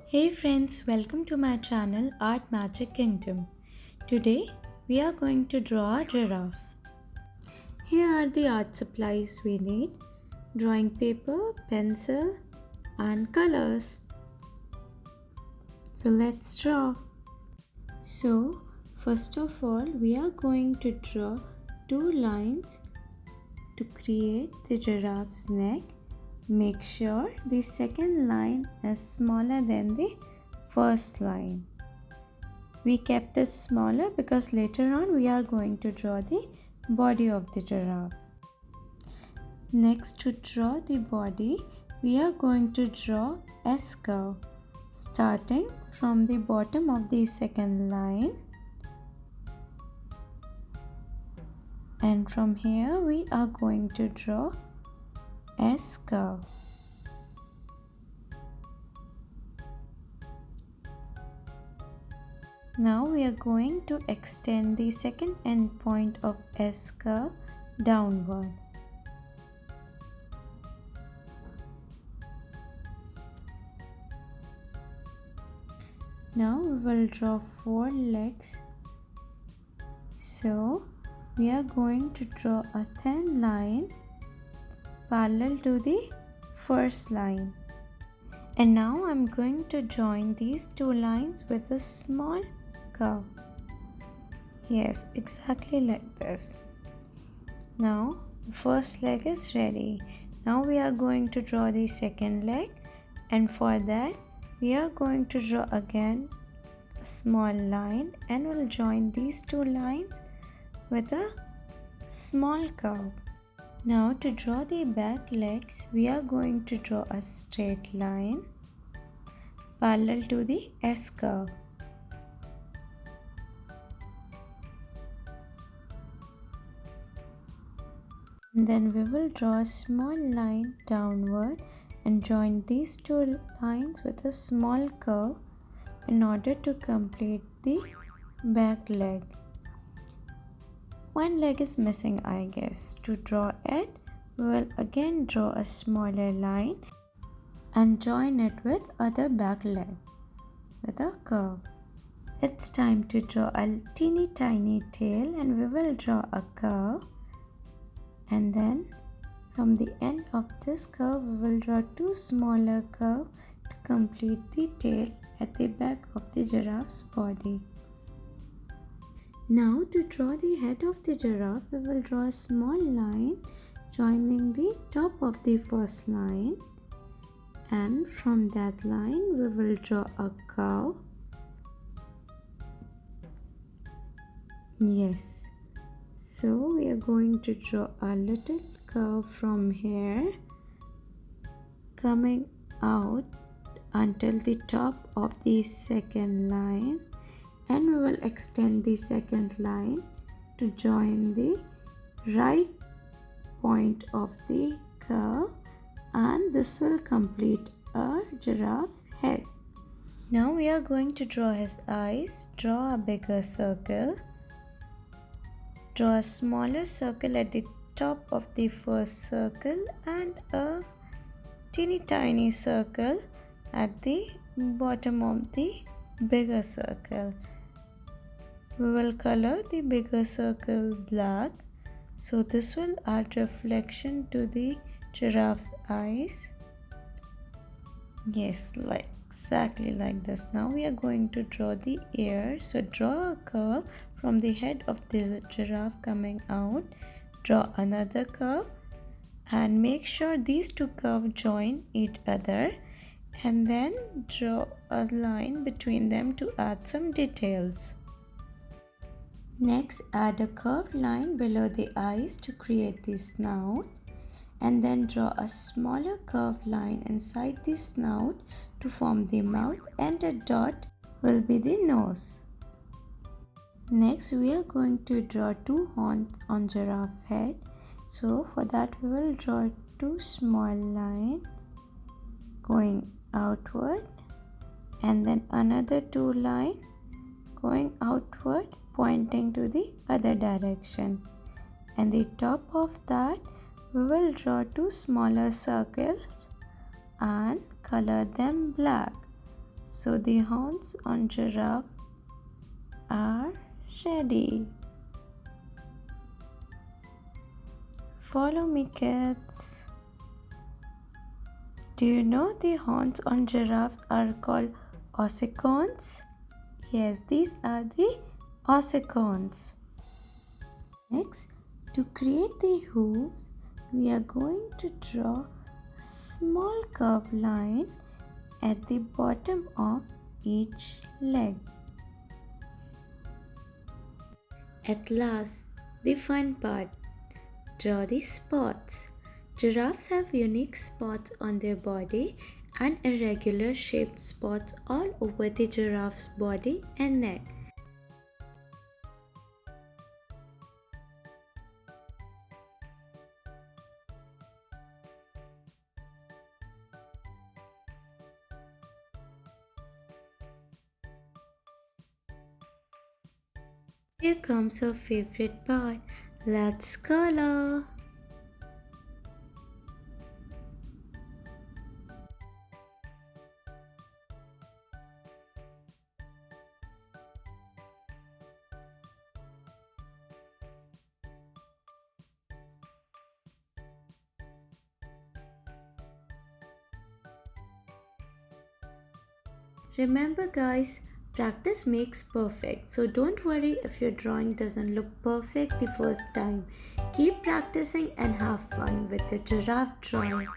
Hey friends, welcome to my channel Art Magic Kingdom. Today we are going to draw a giraffe. Here are the art supplies we need: drawing paper, pencil and colors. So let's draw. So first of all we are going to draw two lines to create the giraffe's neck. Make sure the second line is smaller than the first line. We kept it smaller because later on we are going to draw the body of the giraffe. Next, to draw the body, we are going to draw a S-curve starting from the bottom of the second line, and from here we are going to draw S-curve. Now we are going to extend the second end point of S-curve downward. Now we will draw 4 legs. So we are going to draw a thin line parallel to the first line. And now I'm going to join these two lines with a small curve. Yes, exactly like this. Now the first leg is ready. Now we are going to draw the second leg, and for that we are going to draw again a small line and we'll join these two lines with a small curve. Now to draw the back legs, we are going to draw a straight line parallel to the S curve. Then we will draw a small line downward and join these two lines with a small curve in order to complete the back leg. One leg is missing, I guess. To draw it, we will again draw a smaller line and join it with other back leg with a curve. It's time to draw a teeny tiny tail, and we will draw a curve, and then from the end of this curve we will draw two smaller curves to complete the tail at the back of the giraffe's body. Now to draw the head of the giraffe, we will draw a small line joining the top of the first line, and from that line we will draw a curve. Yes, so we are going to draw a little curve from here coming out until the top of the second line, and we will extend the second line to join the right point of the curve, and this will complete our giraffe's head. Now we are going to draw his eyes. Draw a bigger circle. Draw a smaller circle at the top of the first circle and a teeny tiny circle at the bottom of the bigger circle. We will color the bigger circle black, so this will add reflection to the giraffe's eyes. Yes, exactly like this. Now we are going to draw the ear. So draw a curve from the head of the giraffe coming out. Draw another curve and make sure these two curves join each other, and then draw a line between them to add some details. Next, add a curved line below the eyes to create the snout, and then draw a smaller curved line inside the snout to form the mouth, and a dot will be the nose. Next, we are going to draw two horns on giraffe head. So for that we will draw two small lines going outward, and then another two lines going outward pointing to the other direction, and the top of that we will draw two smaller circles and color them black. So the horns on giraffe are ready. Follow me, kids. Do you know the horns on giraffes are called ossicons? Yes, these are the ossicons. Next, to create the hooves, we are going to draw a small curved line at the bottom of each leg. At last, the fun part. Draw the spots. Giraffes have unique spots on their body and irregular shaped spots all over the giraffe's body and neck. Here comes our favorite part. Let's color. Remember guys, practice makes perfect. So don't worry if your drawing doesn't look perfect the first time. Keep practicing and have fun with your giraffe drawing.